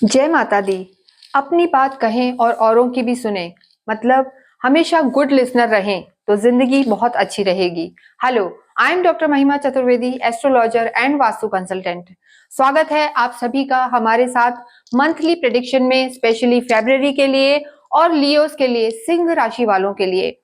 जय माता दी। अपनी बात कहें और औरों की भी सुने, मतलब हमेशा गुड लिसनर रहें तो जिंदगी बहुत अच्छी रहेगी। हेलो, आई एम डॉक्टर महिमा Chaturvedi, astrologer and vastu consultant. स्वागत है आप सभी का हमारे साथ मंथली प्रेडिक्शन में, स्पेशली फरवरी के लिए और लियोस के लिए, सिंह राशि वालों के लिए।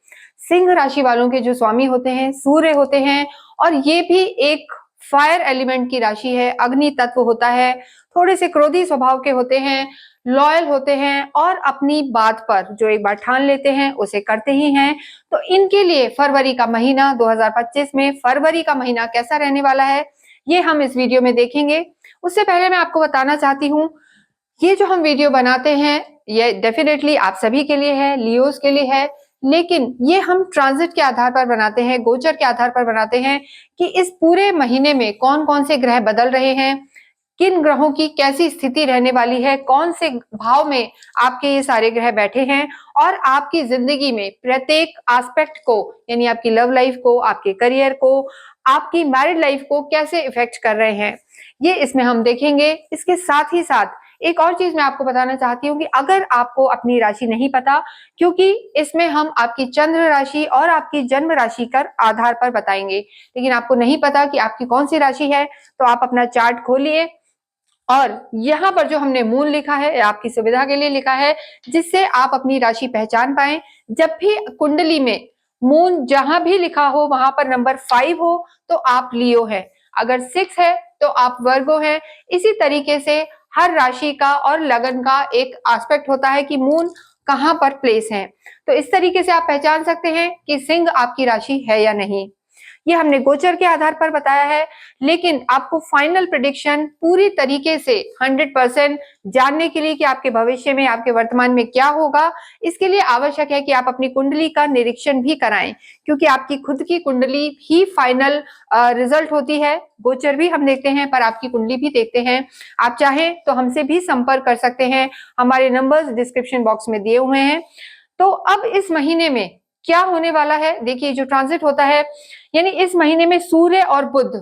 सिंह राशि वालों के जो स्वामी होते हैं सूर्य होते हैं, और ये भी एक फायर एलिमेंट की राशि है, अग्नि तत्व होता है, थोड़े से क्रोधी स्वभाव के होते हैं, लॉयल होते हैं और अपनी बात पर जो एक बार ठान लेते हैं उसे करते ही हैं। तो इनके लिए फरवरी का महीना 2025 में फरवरी का महीना कैसा रहने वाला है, ये हम इस वीडियो में देखेंगे। उससे पहले मैं आपको बताना चाहती हूँ, ये जो हम वीडियो बनाते हैं ये डेफिनेटली आप सभी के लिए है, लियोस के लिए है, लेकिन ये हम ट्रांजिट के आधार पर बनाते हैं, गोचर के आधार पर बनाते हैं कि इस पूरे महीने में कौन कौन से ग्रह बदल रहे हैं, किन ग्रहों की कैसी स्थिति रहने वाली है, कौन से भाव में आपके ये सारे ग्रह बैठे हैं और आपकी जिंदगी में प्रत्येक एस्पेक्ट को, यानी आपकी लव लाइफ को, आपके करियर को, आपकी मैरिड लाइफ को कैसे इफेक्ट कर रहे हैं, ये इसमें हम देखेंगे। इसके साथ ही साथ एक और चीज मैं आपको बताना चाहती हूँ कि अगर आपको अपनी राशि नहीं पता, क्योंकि इसमें हम आपकी चंद्र राशि और आपकी जन्म राशि का आधार पर बताएंगे, लेकिन आपको नहीं पता कि आपकी कौन सी राशि है, तो आप अपना चार्ट खोलिए और यहाँ पर जो हमने मूल लिखा है आपकी सुविधा के लिए लिखा है, जिससे आप अपनी राशि पहचान पाए। जब भी कुंडली में मून जहां भी लिखा हो वहां पर नंबर 5 हो तो आप लियो है, अगर 6 है तो आप वर्गो है। इसी तरीके से हर राशि का और लगन का एक एस्पेक्ट होता है कि मून कहां पर प्लेस है, तो इस तरीके से आप पहचान सकते हैं कि सिंह आपकी राशि है या नहीं। ये हमने गोचर के आधार पर बताया है, लेकिन आपको फाइनल प्रेडिक्शन पूरी तरीके से 100% जानने के लिए कि आपके भविष्य में, आपके वर्तमान में क्या होगा, इसके लिए आवश्यक है कि आप अपनी कुंडली का निरीक्षण भी कराएं, क्योंकि आपकी खुद की कुंडली ही फाइनल रिजल्ट होती है। गोचर भी हम देखते हैं पर आपकी कुंडली भी देखते हैं। आप चाहें तो हमसे भी संपर्क कर सकते हैं, हमारे नंबर्स डिस्क्रिप्शन बॉक्स में दिए हुए हैं। तो अब इस महीने में क्या होने वाला है, देखिए जो ट्रांजिट होता है, यानी इस महीने में सूर्य और बुध,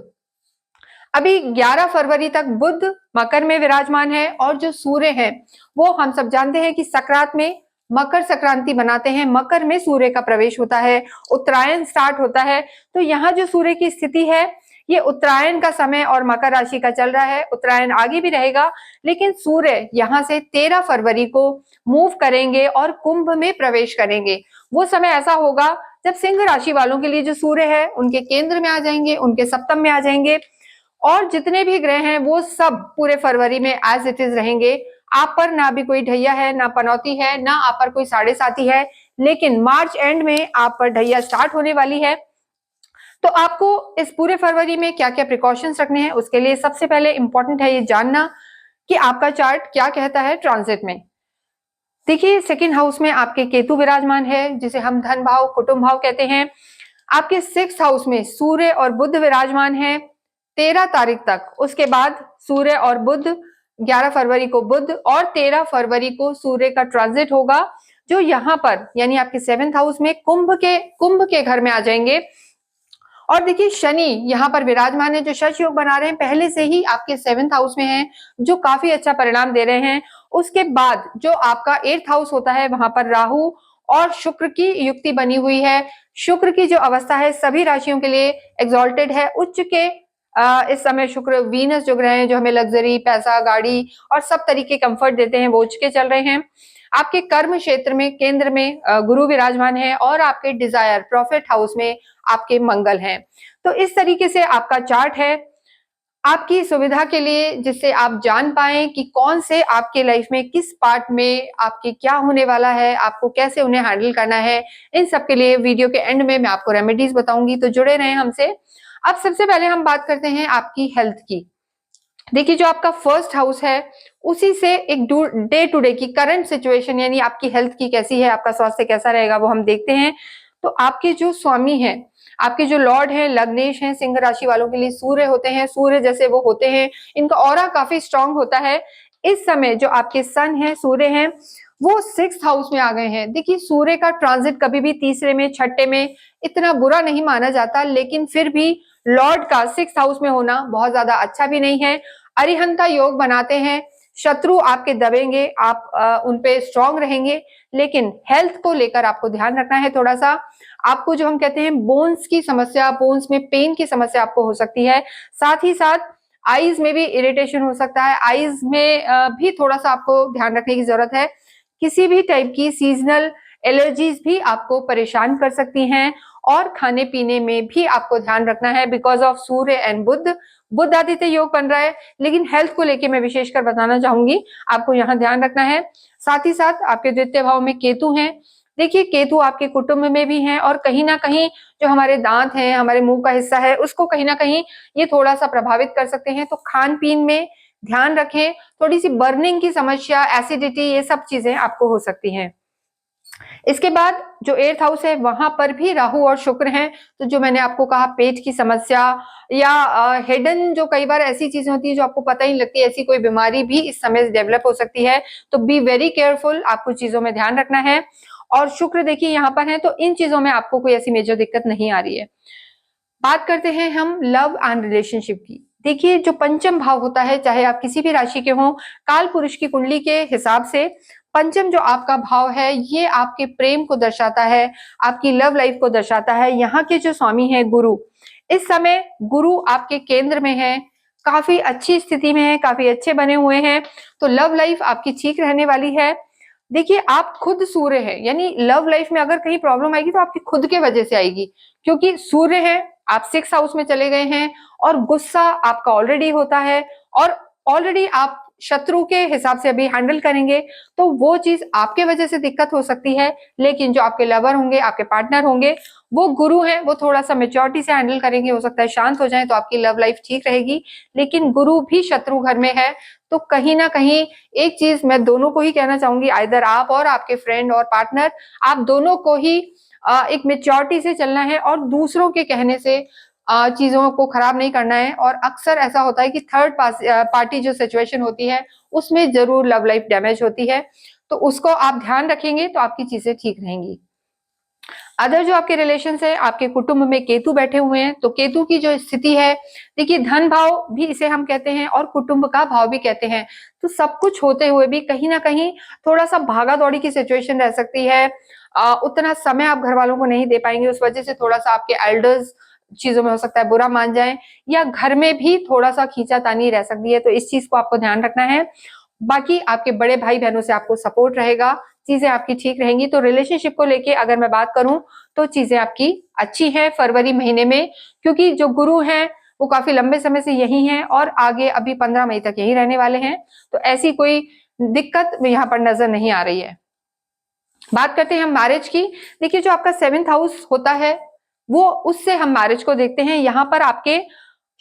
अभी 11 फरवरी तक बुध मकर में विराजमान है, और जो सूर्य है वो हम सब जानते हैं कि संक्रांत में मकर संक्रांति बनाते हैं, मकर में सूर्य का प्रवेश होता है, उत्तरायण स्टार्ट होता है। तो यहाँ जो सूर्य की स्थिति है ये उत्तरायण का समय और मकर राशि का चल रहा है, उत्तरायण आगे भी रहेगा, लेकिन सूर्य यहाँ से 13 फरवरी को मूव करेंगे और कुंभ में प्रवेश करेंगे। वो समय ऐसा होगा जब सिंह राशि वालों के लिए जो सूर्य है उनके केंद्र में आ जाएंगे, उनके सप्तम में आ जाएंगे, और जितने भी ग्रह हैं वो सब पूरे फरवरी में एज इट इज रहेंगे। आप पर ना भी कोई ढैया है, ना पनौती है, ना आप पर कोई साढ़े साथी है, लेकिन मार्च एंड में आप पर ढैया स्टार्ट होने वाली है। तो आपको इस पूरे फरवरी में क्या क्या प्रिकॉशंस रखने हैं, उसके लिए सबसे पहले इंपॉर्टेंट है ये जानना कि आपका चार्ट क्या कहता है ट्रांजिट में। देखिए, सेकेंड हाउस में आपके केतु विराजमान है, जिसे हम धन भाव, कुटुंब भाव कहते हैं। आपके 6th हाउस में सूर्य और बुध विराजमान है 13 तारीख तक। उसके बाद सूर्य और बुध, 11 फरवरी को बुध और 13 फरवरी को सूर्य का ट्रांजिट होगा, जो यहाँ पर यानी आपके 7th हाउस में कुंभ के घर में आ जाएंगे। और देखिए, शनि यहाँ पर विराजमान है, जो शश योग बना रहे हैं, पहले से ही आपके 7th हाउस में हैं, जो काफी अच्छा परिणाम दे रहे हैं। उसके बाद जो आपका 8th हाउस होता है वहां पर राहु और शुक्र की युक्ति बनी हुई है। शुक्र की जो अवस्था है सभी राशियों के लिए एक्सॉल्टेड है, उच्च के इस समय शुक्र, वीनस जो ग्रह हैं जो हमें लग्जरी, पैसा, गाड़ी और सब तरीके कंफर्ट देते हैं, वो उच्च के चल रहे हैं। आपके कर्म क्षेत्र में केंद्र में गुरु विराजमान है, और आपके डिजायर प्रॉफिट हाउस में आपके मंगल हैं। तो इस तरीके से आपका चार्ट है आपकी सुविधा के लिए, जिससे आप जान पाएं कि कौन से आपके लाइफ में किस पार्ट में आपके क्या होने वाला है, आपको कैसे उन्हें हैंडल करना है। इन सब के लिए वीडियो के एंड में मैं आपको रेमेडीज बताऊंगी, तो जुड़े रहें हमसे। अब सबसे पहले हम बात करते हैं आपकी हेल्थ की। देखिए, जो आपका फर्स्ट हाउस है उसी से एक डे टू डे की करंट सिचुएशन, यानी आपकी हेल्थ की कैसी है, आपका स्वास्थ्य कैसा रहेगा, वो हम देखते हैं। तो आपके जो स्वामी हैं, आपके जो लॉर्ड हैं, लग्नेश हैं, सिंह राशि वालों के लिए सूर्य होते हैं, सूर्य जैसे वो होते हैं, इनका ऑरा काफी स्ट्रांग होता है। इस समय जो आपके सन है, सूर्य हैं, वो 6th हाउस में आ गए हैं। देखिए, सूर्य का ट्रांजिट कभी भी तीसरे में, छठे में इतना बुरा नहीं माना जाता, लेकिन फिर भी लॉर्ड का 6th हाउस में होना बहुत ज्यादा अच्छा भी नहीं है। अरिहंता योग बनाते हैं, शत्रु आपके दबेंगे, आप उन पे स्ट्रांग रहेंगे, लेकिन हेल्थ को लेकर आपको ध्यान रखना है थोड़ा सा। आपको जो हम कहते हैं बोन्स की समस्या, बोन्स में पेन की समस्या आपको हो सकती है। साथ ही साथ आईज में भी इरिटेशन हो सकता है, आईज में भी थोड़ा सा आपको ध्यान रखने की जरूरत है। किसी भी टाइप की सीजनल एलर्जीज भी आपको परेशान कर सकती हैं, और खाने पीने में भी आपको ध्यान रखना है बिकॉज ऑफ सूर्य एंड बुध आदित्य योग बन रहा है। लेकिन हेल्थ को लेके मैं विशेषकर बताना चाहूंगी, आपको यहाँ ध्यान रखना है। साथ ही साथ आपके द्वितीय भाव में केतु हैं। देखिए केतु आपके कुटुंब में भी हैं, और कहीं ना कहीं जो हमारे दांत हैं, हमारे मुंह का हिस्सा है, उसको कहीं ना कहीं ये थोड़ा सा प्रभावित कर सकते हैं। तो खान पीन में ध्यान रखें, थोड़ी सी बर्निंग की समस्या, एसिडिटी, ये सब चीजें आपको हो सकती हैं। इसके बाद जो 8th हाउस है वहां पर भी राहु और शुक्र हैं। तो जो मैंने आपको कहा पेट की समस्या या हेडन, जो कई बार ऐसी चीजें होती है जो आपको पता ही नहीं लगती, ऐसी कोई बीमारी भी इस समय डेवलप हो सकती है। तो बी वेरी केयरफुल, आपको चीजों में ध्यान रखना है। और शुक्र देखिए यहाँ पर है, तो इन चीजों में आपको कोई ऐसी मेजर दिक्कत नहीं आ रही है। बात करते हैं हम लव एंड रिलेशनशिप की। देखिए जो पंचम भाव होता है, चाहे आप किसी भी राशि के हों, काल पुरुष की कुंडली के हिसाब से पंचम जो आपका भाव है ये आपके प्रेम को दर्शाता है, आपकी लव लाइफ को दर्शाता है। यहाँ के जो स्वामी है गुरु, इस समय गुरु आपके केंद्र में है, काफी अच्छी स्थिति में है, काफी अच्छे बने हुए हैं। तो लव लाइफ आपकी ठीक रहने वाली है। देखिए आप खुद सूर्य है, यानी लव लाइफ में अगर कहीं प्रॉब्लम आएगी तो आपकी खुद के वजह से आएगी, क्योंकि सूर्य है, आप 6th हाउस में चले गए हैं, और गुस्सा आपका ऑलरेडी होता है, और ऑलरेडी आप शत्रु के हिसाब से अभी हैंडल करेंगे, तो वो चीज आपके वजह से दिक्कत हो सकती है। लेकिन जो आपके लवर होंगे, आपके पार्टनर होंगे, वो गुरु हैं, वो थोड़ा सा मेच्योरिटी से हैंडल करेंगे, हो सकता है शांत हो जाए, तो आपकी लव लाइफ ठीक रहेगी। लेकिन गुरु भी शत्रु घर में है, तो कहीं ना कहीं एक चीज मैं दोनों को ही कहना चाहूंगी, आइदर आप और आपके फ्रेंड और पार्टनर, आप दोनों को ही एक मेच्योरिटी से चलना है, और दूसरों के कहने से चीजों को खराब नहीं करना है। और अक्सर ऐसा होता है कि थर्ड पार्टी जो सिचुएशन होती है उसमें जरूर लव लाइफ डैमेज होती है, तो उसको आप ध्यान रखेंगे तो आपकी चीजें ठीक रहेंगी। अदर जो आपके रिलेशन है, आपके कुटुंब में केतु बैठे हुए हैं, तो केतु की जो स्थिति है, देखिए धन भाव भी इसे हम कहते हैं और कुटुंब का भाव भी कहते हैं। तो सब कुछ होते हुए भी कहीं ना कहीं थोड़ा सा भागा दौड़ी की सिचुएशन रह सकती है। उतना समय आप घर वालों को नहीं दे पाएंगे, उस वजह से थोड़ा सा आपके एल्डर्स चीजों में हो सकता है बुरा मान जाए, या घर में भी थोड़ा सा खींचातानी रह सकती है। तो इस चीज को आपको ध्यान रखना है। बाकी आपके बड़े भाई बहनों से आपको सपोर्ट रहेगा, चीजें आपकी ठीक रहेंगी। तो रिलेशनशिप को लेके अगर मैं बात करूं तो चीजें आपकी अच्छी हैं फरवरी महीने में, क्योंकि जो गुरु हैं वो काफी लंबे समय से यही हैं, और आगे अभी 15 मई तक यही रहने वाले हैं। तो ऐसी कोई दिक्कत यहाँ पर नजर नहीं आ रही है। बात करते हैं हम मैरिज की। देखिए जो आपका 7th हाउस होता है, वो उससे हम मैरिज को देखते हैं। यहाँ पर आपके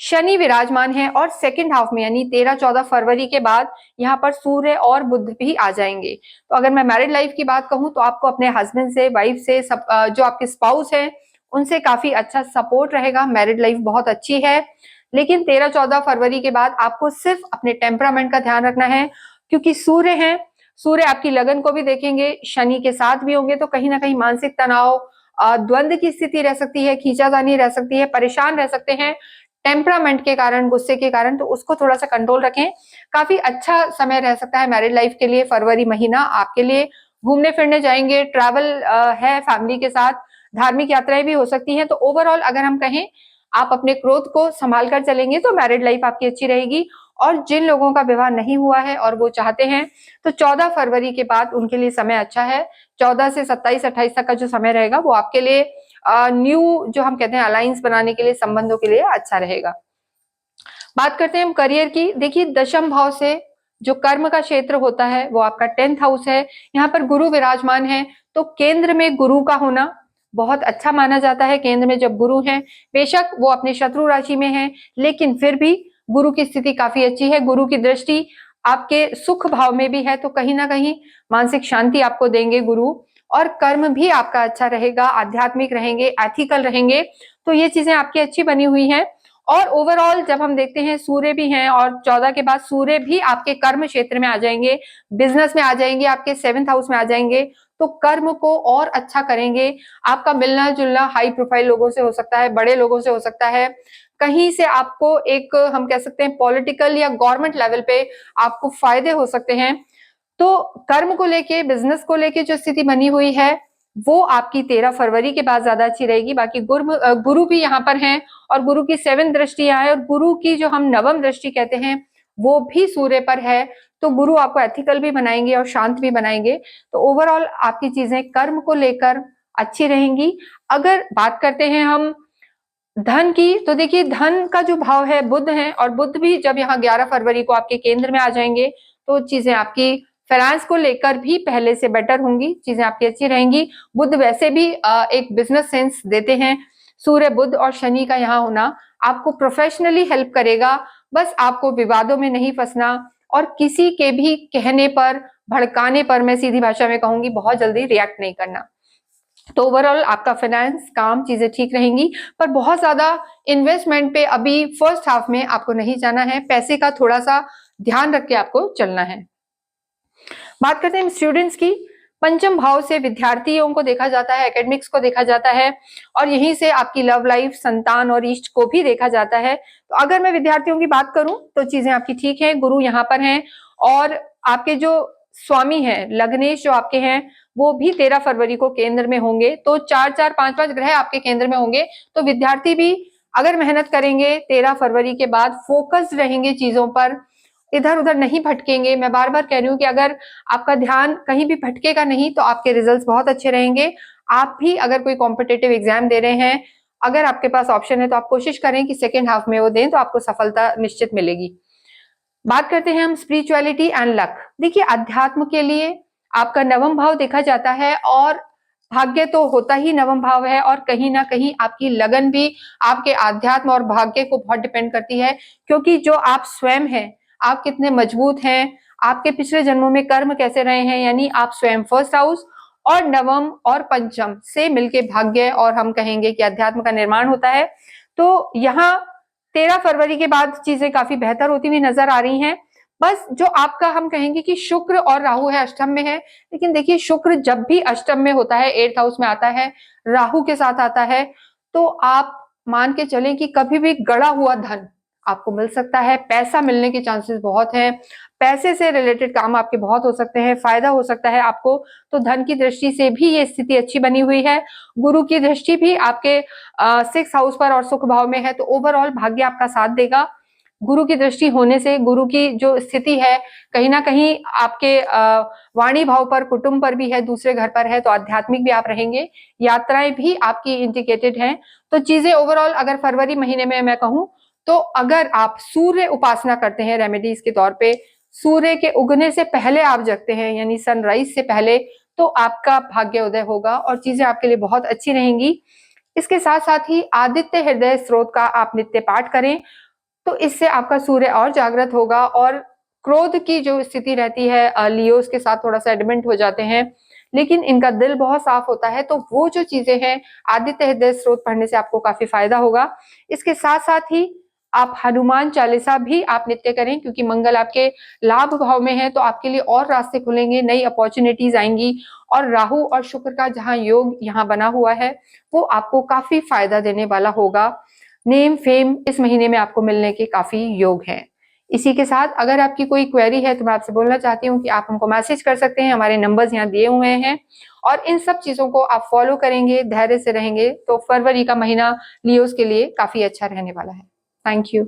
शनि विराजमान है, और 2nd हाफ में यानी 13-14 फरवरी के बाद यहाँ पर सूर्य और बुध भी आ जाएंगे। तो अगर मैं मैरिड लाइफ की बात कहूँ तो आपको अपने हस्बैंड से, वाइफ से, सब जो आपके स्पाउस हैं उनसे काफी अच्छा सपोर्ट रहेगा। मैरिड लाइफ बहुत अच्छी है। लेकिन 13-14 फरवरी के बाद आपको सिर्फ अपने टेम्परामेंट का ध्यान रखना है, क्योंकि सूर्य है, सूर्य आपकी लगन को भी देखेंगे, शनि के साथ भी होंगे, तो कहीं ना कहीं मानसिक तनाव, द्वंद्व की स्थिति रह सकती है, खींचातानी रह सकती है, परेशान रह सकते हैं टेम्परामेंट के कारण, गुस्से के कारण। तो उसको थोड़ा सा कंट्रोल रखें। काफी अच्छा समय रह सकता है मैरिड लाइफ के लिए फरवरी महीना आपके लिए। घूमने फिरने जाएंगे, ट्रैवल है फैमिली के साथ, धार्मिक यात्राएं भी हो सकती हैं। तो ओवरऑल अगर हम कहें आप अपने क्रोध को संभाल कर चलेंगे तो मैरिड लाइफ आपकी अच्छी रहेगी। और जिन लोगों का विवाह नहीं हुआ है और वो चाहते हैं, तो 14 फरवरी के बाद उनके लिए समय अच्छा है। 14 से 27-28 तक का जो समय रहेगा वो आपके लिए न्यू जो हम कहते हैं अलायंस बनाने के लिए, संबंधों के लिए अच्छा रहेगा। बात करते हैं हम करियर की। देखिए 10th भाव से जो कर्म का क्षेत्र होता है वो आपका 10th हाउस है। यहाँ पर गुरु विराजमान है, तो केंद्र में गुरु का होना बहुत अच्छा माना जाता है। केंद्र में जब गुरु हैं, बेशक वो अपने शत्रु राशि में है, लेकिन फिर भी गुरु की स्थिति काफी अच्छी है। गुरु की दृष्टि आपके सुख भाव में भी है, तो कहीं ना कहीं मानसिक शांति आपको देंगे गुरु। और कर्म भी आपका अच्छा रहेगा, आध्यात्मिक रहेंगे, एथिकल रहेंगे। तो ये चीजें आपकी अच्छी बनी हुई हैं। और ओवरऑल जब हम देखते हैं सूर्य भी हैं और 14 के बाद सूर्य भी आपके कर्म क्षेत्र में आ जाएंगे, बिजनेस में आ जाएंगे, आपके 7th हाउस में आ जाएंगे, तो कर्म को और अच्छा करेंगे। आपका मिलना जुलना हाई प्रोफाइल लोगों से हो सकता है, बड़े लोगों से हो सकता है, कहीं से आपको एक हम कह सकते हैं पॉलिटिकल या गवर्नमेंट लेवल पे आपको फायदे हो सकते हैं। तो कर्म को लेके, बिजनेस को लेके जो स्थिति बनी हुई है वो आपकी 13 फरवरी के बाद ज्यादा अच्छी रहेगी। बाकी गुरु भी यहाँ पर हैं और गुरु की 7th दृष्टि यहाँ है और गुरु की जो हम नवम दृष्टि कहते हैं वो भी सूर्य पर है। तो गुरु आपको एथिकल भी बनाएंगे और शांत भी बनाएंगे। तो ओवरऑल आपकी चीजें कर्म को लेकर अच्छी रहेंगी। अगर बात करते हैं हम धन की, तो देखिए धन का जो भाव है बुध है और बुध भी जब यहाँ 11 फरवरी को आपके केंद्र में आ जाएंगे तो चीजें आपकी फाइनेंस को लेकर भी पहले से बेटर होंगी, चीजें आपकी अच्छी रहेंगी। बुध वैसे भी एक बिजनेस सेंस देते हैं। सूर्य बुध और शनि का यहाँ होना आपको प्रोफेशनली हेल्प करेगा। बस आपको विवादों में नहीं फंसना और किसी के भी कहने पर, भड़काने पर, मैं सीधी भाषा में कहूंगी, बहुत जल्दी रिएक्ट नहीं करना। तो ओवरऑल आपका फाइनेंस, काम, चीजें ठीक रहेंगी। पर बहुत ज्यादा इन्वेस्टमेंट पे अभी फर्स्ट हाफ में आपको नहीं जाना है। पैसे का थोड़ा सा ध्यान रख के आपको चलना है। बात करते हैं स्टूडेंट्स की। पंचम भाव से विद्यार्थियों को देखा जाता है, एकेडमिक्स को देखा जाता है और यहीं से आपकी लव लाइफ, संतान और इष्ट को भी देखा जाता है। तो अगर मैं विद्यार्थियों की बात करूं तो चीजें आपकी ठीक है। गुरु यहाँ पर हैं और आपके जो स्वामी हैं लग्नेश जो आपके हैं वो भी 13 फरवरी को केंद्र में होंगे। तो 4-4, 5-5 ग्रह आपके केंद्र में होंगे। तो विद्यार्थी भी अगर मेहनत करेंगे 13 फरवरी के बाद, फोकस्ड रहेंगे चीजों पर, इधर उधर नहीं भटकेंगे। मैं बार बार कह रही हूँ कि अगर आपका ध्यान कहीं भी भटकेगा नहीं तो आपके रिजल्ट्स बहुत अच्छे रहेंगे। आप भी अगर कोई कॉम्पिटेटिव एग्जाम दे रहे हैं, अगर आपके पास ऑप्शन है तो आप कोशिश करें कि सेकेंड हाफ में वो दें तो आपको सफलता निश्चित मिलेगी। बात करते हैं हम स्पिरिचुअलिटी एंड लक। देखिए अध्यात्म के लिए आपका नवम भाव देखा जाता है और भाग्य तो होता ही नवम भाव है और कहीं ना कहीं आपकी लगन भी आपके आध्यात्म और भाग्य को बहुत डिपेंड करती है। क्योंकि जो आप स्वयं हैं, आप कितने मजबूत हैं, आपके पिछले जन्मों में कर्म कैसे रहे हैं, यानी आप स्वयं फर्स्ट हाउस और नवम और पंचम से मिलके भाग्य और हम कहेंगे कि अध्यात्म का निर्माण होता है। तो यहाँ 13 फरवरी के बाद चीजें काफी बेहतर होती हुई नजर आ रही हैं। बस जो आपका हम कहेंगे कि शुक्र और राहु है अष्टम में है, लेकिन देखिए शुक्र जब भी अष्टम में होता है, 8th हाउस में आता है, राहु के साथ आता है, तो आप मान के चलें कि कभी भी गड़ा हुआ धन आपको मिल सकता है। पैसा मिलने के चांसेस बहुत हैं। पैसे से रिलेटेड काम आपके बहुत हो सकते हैं, फायदा हो सकता है आपको। तो धन की दृष्टि से भी ये स्थिति अच्छी बनी हुई है। गुरु की दृष्टि भी आपके 6th हाउस पर और सुख भाव में है। तो ओवरऑल भाग्य आपका साथ देगा। गुरु की दृष्टि होने से गुरु की जो स्थिति है कहीं ना कहीं आपके वाणी भाव पर, कुटुंब पर भी है, दूसरे घर पर है, तो आध्यात्मिक भी आप रहेंगे। यात्राएं भी आपकी इंडिकेटेड हैं। तो चीजें ओवरऑल अगर फरवरी महीने में मैं कहूं तो अगर आप सूर्य उपासना करते हैं रेमेडीज के तौर पे, सूर्य के उगने से पहले आप जगते हैं यानी सनराइज से पहले, तो आपका भाग्य उदय होगा और चीजें आपके लिए बहुत अच्छी रहेंगी। इसके साथ साथ ही आदित्य हृदय स्रोत का आप नित्य पाठ करें तो इससे आपका सूर्य और जागृत होगा। और क्रोध की जो स्थिति रहती है, लियोस के साथ थोड़ा सा एडमेंट हो जाते हैं, लेकिन इनका दिल बहुत साफ होता है। तो वो जो चीजें हैं, आदित्य हृदय स्रोत पढ़ने से आपको काफी फायदा होगा। इसके साथ साथ ही आप हनुमान चालीसा भी आप नित्य करें, क्योंकि मंगल आपके लाभ भाव में है, तो आपके लिए और रास्ते खुलेंगे, नई अपॉर्चुनिटीज आएंगी। और राहु और शुक्र का जहां योग यहाँ बना हुआ है वो आपको काफी फायदा देने वाला होगा। नेम फेम इस महीने में आपको मिलने के काफी योग हैं। इसी के साथ अगर आपकी कोई क्वेरी है तो मैं आपसे बोलना चाहती हूँ कि आप हमको मैसेज कर सकते हैं, हमारे नंबर्स यहाँ दिए हुए हैं। और इन सब चीजों को आप फॉलो करेंगे, धैर्य से रहेंगे, तो फरवरी का महीना लियोस के लिए काफी अच्छा रहने वाला है। Thank you.